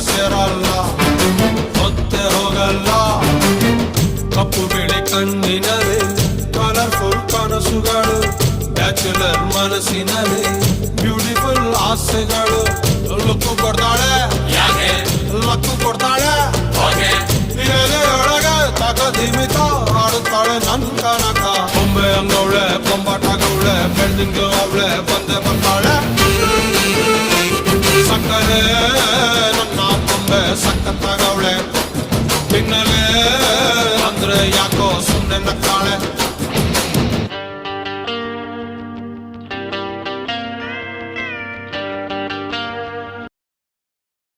ಸೇರಲ್ಲ, ಹೊತ್ತೆ ಹೋಗಲ್ಲ. ಕಪ್ಪು ಬಿಳಿ ಕಣ್ಣಿನಲ್ಲಿ ಕಲರ್ಫುಲ್ ಕನಸುಗಳು, ಬ್ಯಾಚುಲರ್ ಮನಸ್ಸಿನಲ್ಲಿ ಬ್ಯೂಟಿಫುಲ್ ಆಸೆಗಳು. ಲುಕ್ಕು ಕೊಡ್ತಾಳೆ, ಲಕ್ಕು ಕೊಡ್ತಾಳೆ, ಒಳಗೆ ತಗದಿಮಿತ ಆಡುತ್ತಾಳೆ ನನ್ ಕನಕ. ಬೊಂಬೆ ಅಂಗವಳೆ, ಬೊಂಬಾಟಗವಳೆ, ಬೆಳ್ದಿಂಗ